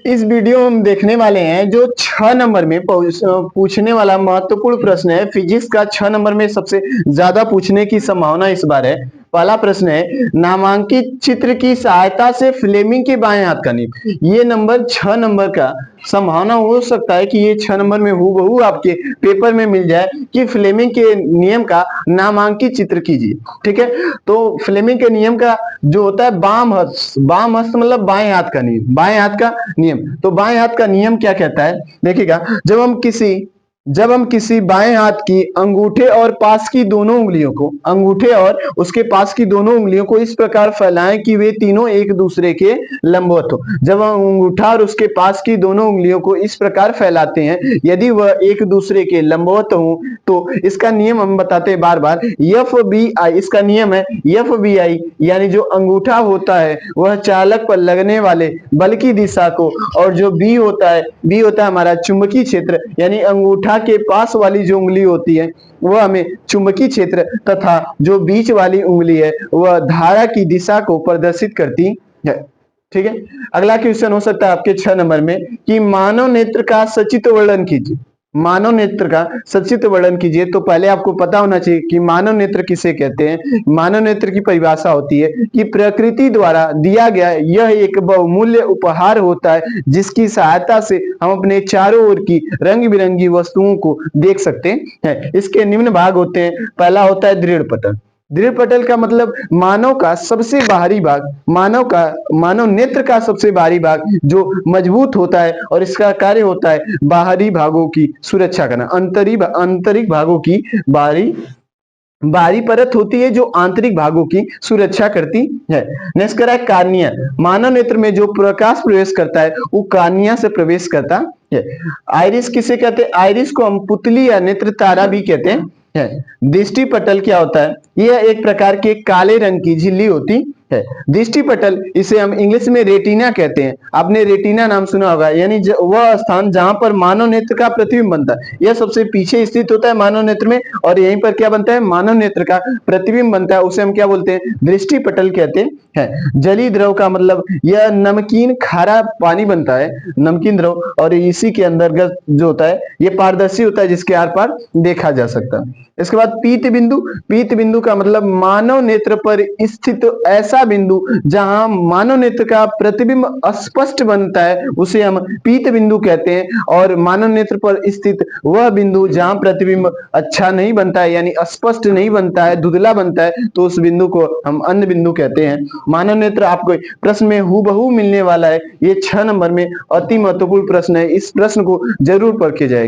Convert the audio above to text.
इस वीडियो में हम देखने वाले हैं जो 6 नंबर में पूछने वाला महत्वपूर्ण प्रश्न है। फिजिक्स का 6 नंबर में सबसे ज्यादा पूछने की संभावना इस बार है। पहला प्रश्न है, नामांकित चित्र की सहायता से फ्लेमिंग के बाएं हाथ का नियम। ये नंबर 6 नंबर का संभावना हो सकता है कि ये 6 नंबर में हूबहू आपके पेपर में मिल जाए कि फ्लेमिंग के नियम का नामांकित चित्र कीजिए। ठीक है, तो फ्लेमिंग के नियम का जो होता है बाम हस्त मतलब बाएं हाथ का नियम, बाएं हाथ का नियम। तो बाएं हाथ का नियम क्या कहता है, देखिएगा, जब हम किसी बाएं हाथ की अंगूठे और पास की दोनों उंगलियों को, अंगूठे और उसके पास की दोनों उंगलियों को इस प्रकार फैलाएं कि वे तीनों एक दूसरे के लंबवत हो। जब हम अंगूठा और उसके पास की दोनों उंगलियों को इस प्रकार फैलाते हैं, यदि वह एक दूसरे के लंबवत हो, तो इसका नियम हम बताते हैं बार बार, एफ बी आई। इसका नियम है एफ बी आई, यानी जो अंगूठा होता है वह चालक पर लगने वाले बल की दिशा को, और जो बी होता है हमारा चुंबकीय क्षेत्र, यानी अंगूठा के पास वाली जो उंगली होती है वह हमें चुंबकीय क्षेत्र, तथा जो बीच वाली उंगली है वह धारा की दिशा को प्रदर्शित करती है। ठीक है, अगला क्वेश्चन हो सकता है आपके 6 नंबर में कि मानव नेत्र का सचित्र वर्णन कीजिए। मानव नेत्र का सचित्र वर्णन कीजिए। तो पहले आपको पता होना चाहिए कि मानव नेत्र किसे कहते हैं। मानव नेत्र की परिभाषा होती है कि प्रकृति द्वारा दिया गया यह एक बहुमूल्य उपहार होता है जिसकी सहायता से हम अपने चारों ओर की रंग बिरंगी वस्तुओं को देख सकते हैं। इसके निम्न भाग होते हैं। पहला होता है दृढ़ पटल। दृढ़ पटल का मतलब मानव का सबसे बाहरी भाग, मानव नेत्र का सबसे बाहरी भाग जो मजबूत होता है, और इसका कार्य होता है बाहरी भागों की सुरक्षा करना। आंतरिक भागों की बाहरी परत होती है जो आंतरिक भागों की सुरक्षा करती है। नेक्स्ट करा है कार्निया। मानव नेत्र में जो प्रकाश प्रवेश करता है वो कार्निया से प्रवेश करता है। आइरिस किसे कहते हैं? आइरिस को हम पुतली या नेत्र तारा भी कहते हैं। दृष्टि पटल क्या होता है? यह एक प्रकार के काले रंग की झिल्ली होती है। दृष्टि पटल, इसे हम इंग्लिश में रेटिना कहते हैं। आपने रेटिना नाम सुना होगा, यानी वह स्थान जहां पर मानव नेत्र का प्रतिबिंब बनता है। यह सबसे पीछे स्थित होता है मानव नेत्र में, और यहीं पर क्या बनता है? मानव नेत्र का प्रतिबिंब बनता है। उसे हम क्या बोलते हैं? दृष्टि पटल कहते हैं। जलीय द्रव का मतलब यह नमकीन खारा पानी बनता है, नमकीन द्रव, और इसी के अंतर्गत जो होता है यह पारदर्शी होता है जिसके आर पार देखा जा सकता है। इसके बाद पीत बिंदु। पीत बिंदु का मतलब मानव नेत्र पर स्थित ऐसा बिंदु जहां मानव नेत्र का प्रतिबिंब अस्पष्ट बनता है उसे हम पीत बिंदु कहते हैं। और मानव नेत्र पर स्थित वह बिंदु जहां प्रतिबिंब अच्छा नहीं बनता है, यानी अस्पष्ट नहीं बनता है, धुंधला बनता है, तो उस बिंदु को हम अन्य बिंदु कहते हैं। मानव नेत्र आपको प्रश्न में हूबहू मिलने वाला है। ये 6 नंबर में अति महत्वपूर्ण प्रश्न है। इस प्रश्न को जरूर पढ़ के जाएगा।